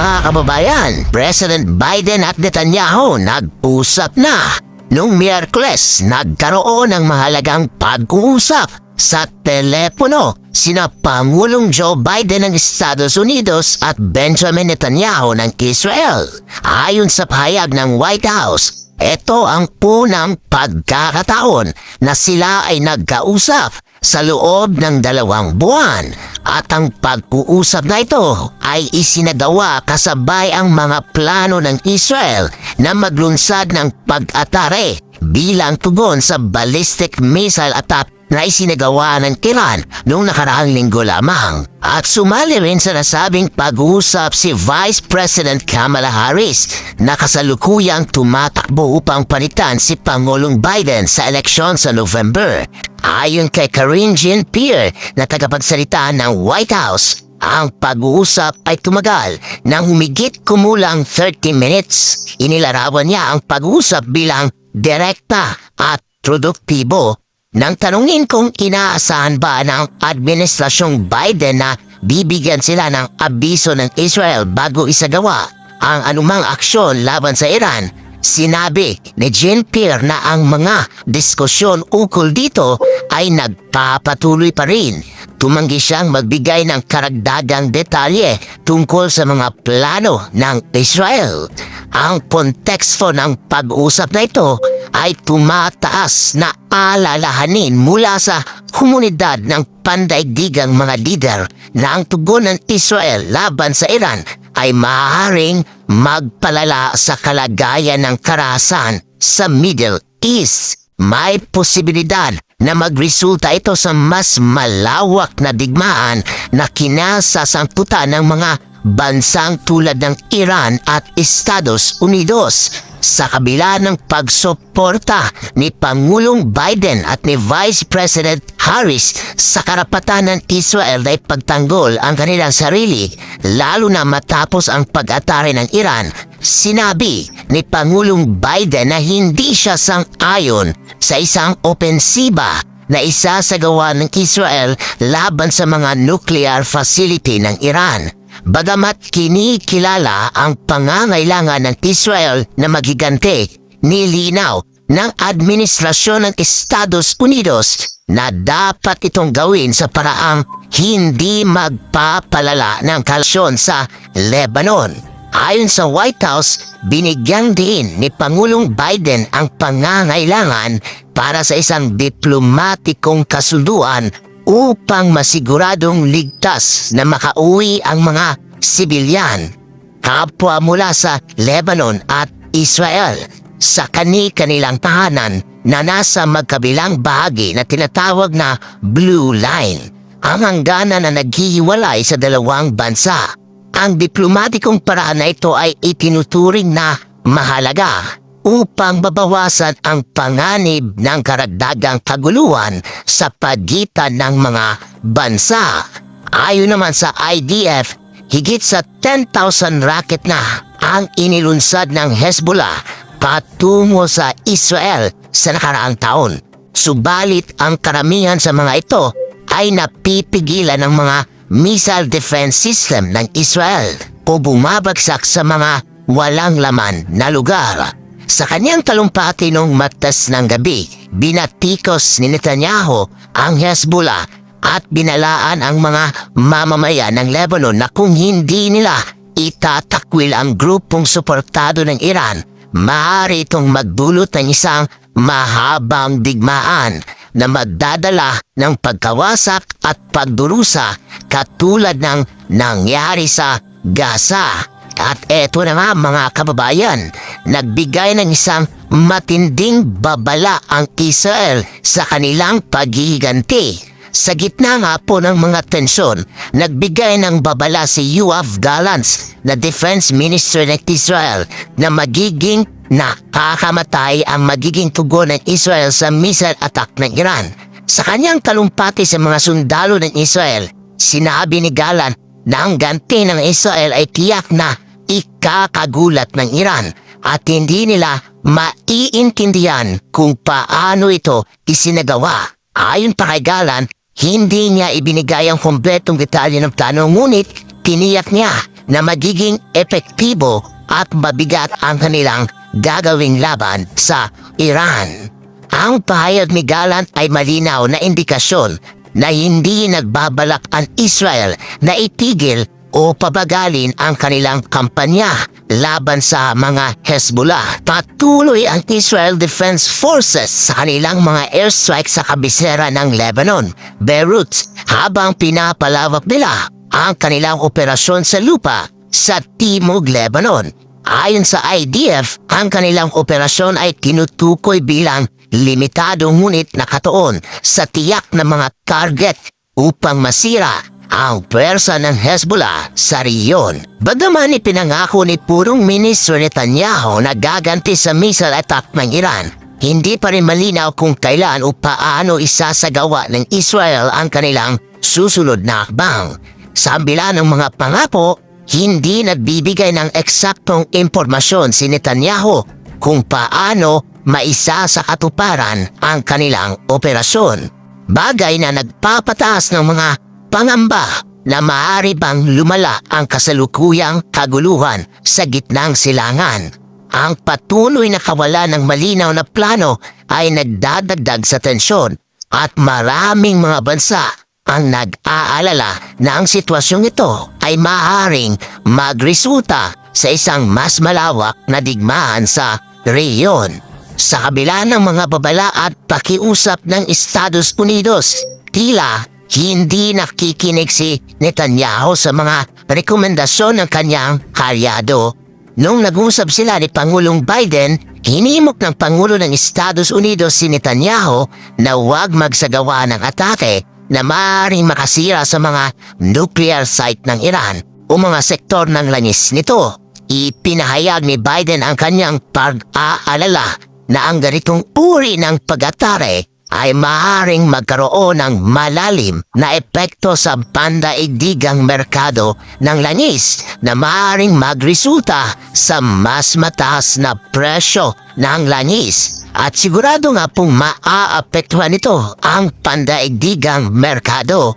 mga kababayan, President Biden at Netanyahu nag-usap na. Noong Miyerkules, nagkaroon ng mahalagang pag-uusap sa telepono sina Pangulong Joe Biden ng Estados Unidos at Benjamin Netanyahu ng Israel. Ayon sa pahayag ng White House, ito ang unang pagkakataon na sila ay nagkausap sa loob ng 2 buwan at ang pag-uusap na ito ay isinagawa kasabay ang mga plano ng Israel na maglunsad ng pag-atake bilang tugon sa ballistic missile attack na isinagawa ng Iran noong nakaraang linggo lamang. At sumali rin sa nasabing pag-uusap si Vice President Kamala Harris na kasalukuyang tumatakbo upang palitan si Pangulong Biden sa eleksyon sa November. Ayon kay Karine Jean-Pierre na tagapagsalita ng White House, ang pag-uusap ay tumagal ng humigit kumulang 30 minutes. Inilarawan niya ang pag-uusap bilang direkta at produktibo. Nang tanungin kung inaasahan ba ng administrasyong Biden na bibigyan sila ng abiso ng Israel bago isagawa ang anumang aksyon laban sa Iran, sinabi ni Jean-Pierre na ang mga diskusyon ukol dito ay nagpapatuloy pa rin. Tumanggi siyang magbigay ng karagdagang detalye tungkol sa mga plano ng Israel. Ang konteksto ng pag-uusap na ito ay tumataas na alalahanin mula sa komunidad ng pandaigdigang mga lider na ang tugon ng Israel laban sa Iran ay maaaring magpalala sa kalagayan ng karahasan sa Middle East. May posibilidad na magresulta ito sa mas malawak na digmaan na kinasasangkutan ng mga bansang tulad ng Iran at Estados Unidos. Sa kabila ng pagsuporta ni Pangulong Biden at ni Vice President Harris sa karapatan ng Israel na ipagtanggol ang kanilang sarili, lalo na matapos ang pag-atake ng Iran, sinabi ni Pangulong Biden na hindi siya sang-ayon sa isang opensiba na isasagawa ng Israel laban sa mga nuclear facility ng Iran. Bagamat kinikilala ang pangangailangan ng Israel na magigante, nilinaw ng administrasyon ng Estados Unidos na dapat itong gawin sa paraang hindi magpapalala ng kalasyon sa Lebanon. Ayon sa White House, binigyan din ni Pangulong Biden ang pangangailangan para sa isang diplomatikong kasunduan upang masiguradong ligtas na makauwi ang mga sibilyan, kapwa mula sa Lebanon at Israel sa kani-kanilang tahanan na nasa magkabilang bahagi na tinatawag na Blue Line, ang hangganan na naghihiwalay sa 2 bansa. Ang diplomatikong paraan na ito ay itinuturing na mahalaga upang mabawasan ang panganib ng karagdagang kaguluhan sa pagitan ng mga bansa. Ayon naman sa IDF, higit sa 10,000 rocket na ang inilunsad ng Hezbollah patungo sa Israel sa nakaraang taon. Subalit ang karamihan sa mga ito ay napipigilan ng mga missile defense system ng Israel o bumabagsak sa mga walang laman na lugar. Sa kanyang talumpati noong Martes ng gabi, binatikos ni Netanyahu ang Hezbollah at binalaan ang mga mamamayan ng Lebanon na kung hindi nila itatakwil ang grupong suportado ng Iran, maaari itong magdulot ng isang mahabang digmaan na magdadala ng pagkawasak at pagdurusa katulad ng nangyari sa Gaza. At eto na nga mga kababayan, nagbigay ng isang matinding babala ang Israel sa kanilang paghihiganti. Sa gitna nga po ng mga tensyon, nagbigay ng babala si Yoav Gallant na Defense Minister ng Israel na magiging nakakamatay ang magiging tugon ng Israel sa missile attack ng Iran. Sa kanyang talumpati sa mga sundalo ng Israel, sinabi ni Gallant na ang ganti ng Israel ay tiyak na ikakagulat ng Iran at hindi nila maiintindihan kung paano ito isinagawa. Ayon pa kay Gallant, hindi niya ibinigay ang kumpletong detalye ng plano, ngunit tiniyak niya na magiging epektibo at mabigat ang kanilang gagawing laban sa Iran. Ang pahayag ni Gallant ay malinaw na indikasyon na hindi nagbabalak ang Israel na itigil o pabagalin ang kanilang kampanya laban sa mga Hezbollah. Patuloy ang Israel Defense Forces sa kanilang mga airstrike sa kabisera ng Lebanon, Beirut, habang pinapalawak nila ang kanilang operasyon sa lupa sa Timog Lebanon. Ayon sa IDF, ang kanilang operasyon ay tinutukoy bilang limitado ngunit nakatuon sa tiyak na mga target upang masira ang pwersa ng Hezbollah sa riyon. Bagaman ipinangako ni Purong Ministro Netanyahu na gaganti sa missile attack ng Iran, hindi pa rin malinaw kung kailan o paano isasagawa ng Israel ang kanilang susunod na hakbang. Sa kabila ng mga pangako, hindi nagbibigay ng eksaktong impormasyon si Netanyahu kung paano maisa sa katuparan ang kanilang operasyon. Bagay na nagpapataas ng mga pangamba na maaari bang lumala ang kasalukuyang kaguluhan sa gitnang silangan. Ang patuloy na kawalan ng malinaw na plano ay nagdadagdag sa tensyon at maraming mga bansa ang nag-aalala na ang sitwasyong ito ay maaaring magresulta sa isang mas malawak na digmaan sa rehiyon. Sa kabila ng mga babala at pakiusap ng Estados Unidos, tila hindi nakikinig si Netanyahu sa mga rekomendasyon ng kanyang kalyado. Nung nag-usap sila ni Pangulong Biden, hinimok ng Pangulo ng Estados Unidos si Netanyahu na huwag magsagawa ng atake na maaaring makasira sa mga nuclear site ng Iran o mga sektor ng langis nito. Ipinahayag ni Biden ang kanyang pag-aalala na ang ganitong uri ng pag-atake ay maaaring magkaroon ng malalim na epekto sa pandaigdigang merkado ng langis na maaaring magresulta sa mas mataas na presyo ng langis. At sigurado nga pong maaapektuhan nito ang pandaigdigang merkado.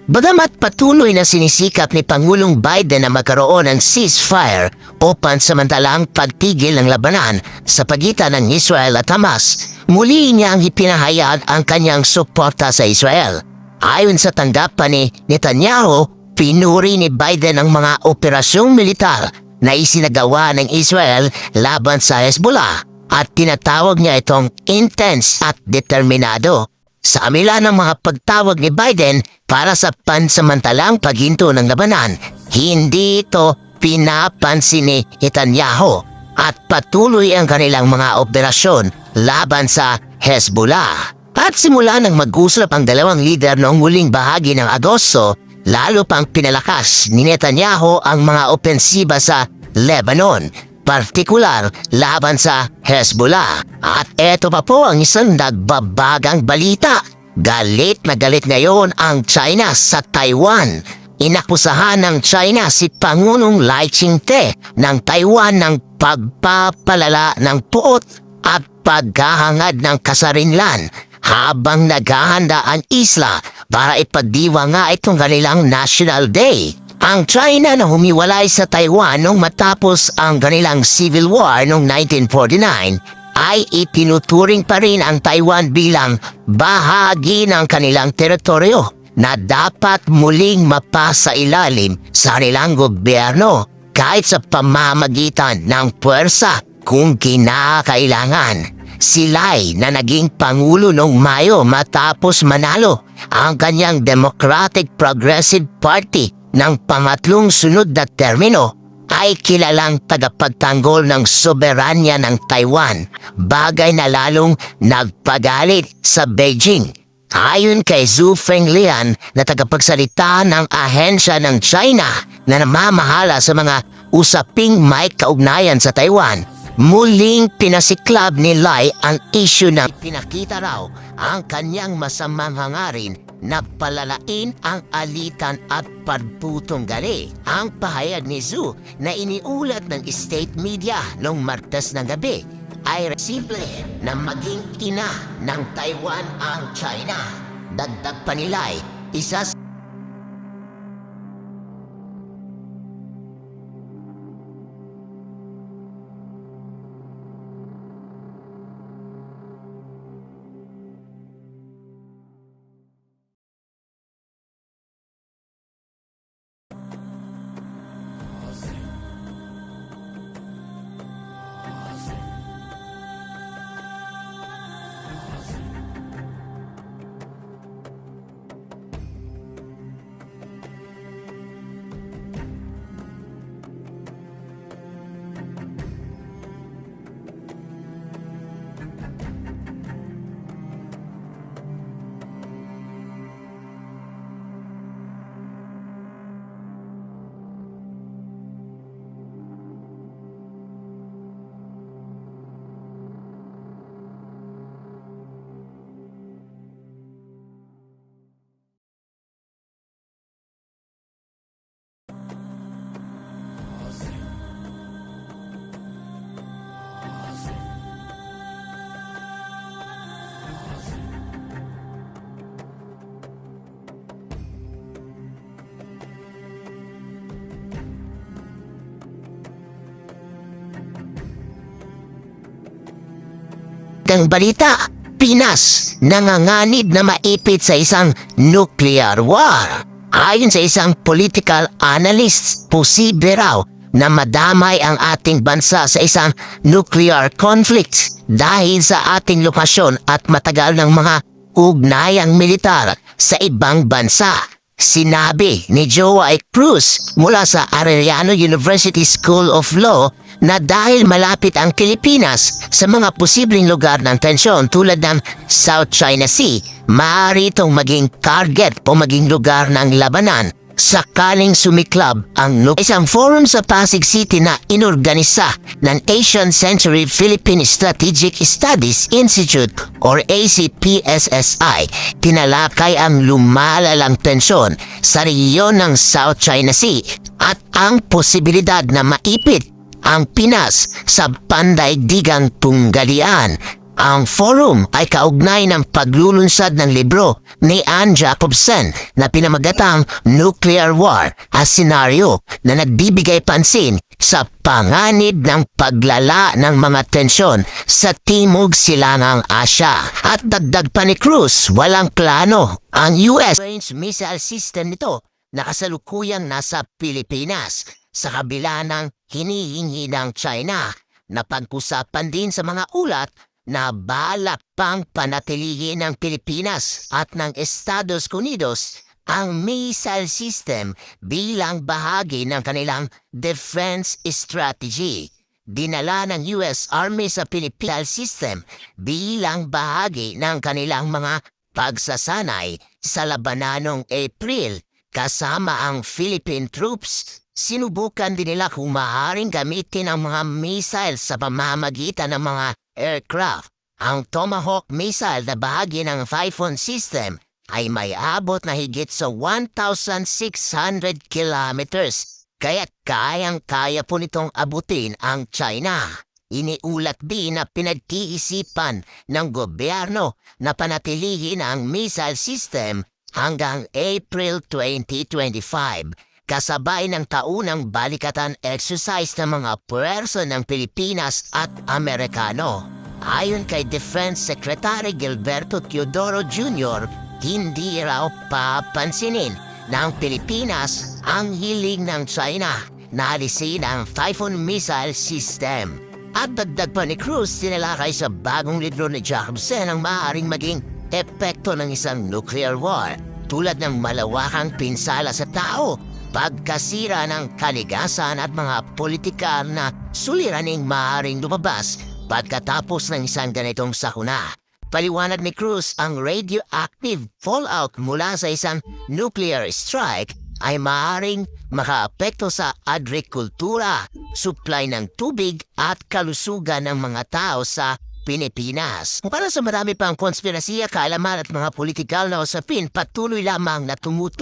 Bagamat patuloy na sinisikap ni Pangulong Biden na magkaroon ng ceasefire o pansamantalang pagtigil ng labanan sa pagitan ng Israel at Hamas, muli niyang ipinahayag ang kanyang suporta sa Israel. Ayon sa tanggapan ni Netanyahu, pinuri ni Biden ang mga operasyong militar na isinagawa ng Israel laban sa Hezbollah at tinatawag niya itong intense at determinado. Sa amila ng mga pagtawag ni Biden para sa pansamantalang paghinto ng labanan, hindi ito pinapansin ni Netanyahu at patuloy ang kanilang mga operasyon laban sa Hezbollah. At simula nang mag-usap ang dalawang lider noong huling bahagi ng Agosto, lalo pang pinalakas ni Netanyahu ang mga opensiba sa Lebanon, partikular laban sa Hezbollah. At eto pa po ang isang nagbabagang balita. Galit na galit ngayon ang China sa Taiwan. Inakusahan ng China si Pangulong Lai Ching-te ng Taiwan ng pagpapalala ng puot at paghahangad ng kasarinlan habang naghahanda ang isla para ipagdiwa nga itong kanilang National Day. Ang China na humiwalay sa Taiwan nung matapos ang kanilang Civil War noong 1949 ay itinuturing pa rin ang Taiwan bilang bahagi ng kanilang teritoryo na dapat muling mapasa ilalim sa kanilang gobyerno kahit sa pamamagitan ng puwersa kung kinakailangan. Si Lai na naging pangulo noong Mayo matapos manalo ang kanyang Democratic Progressive Party ng pangatlong sunod na termino ay kilalang tagapagtanggol ng soberanya ng Taiwan, bagay na lalong nagpagalit sa Beijing. Ayon kay Zhu Fenglian na tagapagsalita ng ahensya ng China na namamahala sa mga usaping may kaugnayan sa Taiwan, muling pinasiklab ni Lai ang issue na pinakita raw ang kanyang masamang hangarin na palalain ang alitan at pagputong gali. Ang pahayag ni Zhu na iniulat ng state media noong Martes ng gabi ay simple na maging ina ng Taiwan ang China. Dagdag pa ni Lai, isa Ikatlong balita, Pinas nanganganib na maipit sa isang nuclear war. Ayon sa isang political analyst, posible raw na madamay ang ating bansa sa isang nuclear conflict dahil sa ating lokasyon at matagal ng mga ugnayang militar sa ibang bansa. Sinabi ni Joey Cruz mula sa Arellano University School of Law na dahil malapit ang Pilipinas sa mga posibleng lugar ng tensyon tulad ng South China Sea, maaari itong maging target o maging lugar ng labanan sakaling sumiklab ang isang forum sa Pasig City na inorganisa ng Asian Century Philippine Strategic Studies Institute or ACPSSI. Tinalakay ang lumalalang tensyon sa rehiyon ng South China Sea at ang posibilidad na maipit ang Pinas sa pandaigdigang tunggalian. Ang forum ay kaugnay ng paglulunsad ng libro ni Anne Jacobsen na pinamagatang Nuclear War, a Scenario na nagbibigay pansin sa panganib ng paglala ng mga tensyon sa Timog Silangang Asya. At dagdag pa ni Cruz, walang plano ang US range missile system nito na kasalukuyang nasa Pilipinas sa kabila ng hinihingi ng China. Napag-usapan din sa mga ulat na balak pang panatilihin ng Pilipinas at ng Estados Unidos ang missile system bilang bahagi ng kanilang defense strategy. Dinala ng US Army sa Philippine system bilang bahagi ng kanilang mga pagsasanay sa labanan noong April kasama ang Philippine troops. Sinubukan din nila kung maaaring gamitin ang mga missile sa pamamagitan ng mga aircraft. Ang Tomahawk missile na bahagi ng Typhoon system ay may abot na higit sa 1,600 kilometers, kaya kayang-kaya po nitong abutin ang China. Iniulat din na pinag-iisipan ng gobyerno na panatilihin ang missile system hanggang April 2025. Kasabay ng taunang balikatan exercise ng mga puwersa ng Pilipinas at Amerikano. Ayon kay Defense Secretary Gilberto Teodoro Jr., hindi raw papansinin ng Pilipinas ang hiling ng China na alisin ang Typhoon missile system. At dagdag pa ni Cruz, tinalakay sa bagong libro ni Jacobsen ang maaaring maging epekto ng isang nuclear war tulad ng malawakang pinsala sa tao, pagkasira ng kaligasan at mga politikal na suliraning maaaring lumabas pagkatapos ng isang ganitong sakuna. Paliwanag ni Cruz, ang radioactive fallout mula sa isang nuclear strike ay maaaring makaapekto sa agrikultura, supply ng tubig at kalusugan ng mga tao sa Pilipinas. Para sa marami pang konspirasiya, kaalaman at mga politikal na usapin, patuloy lamang na tumutok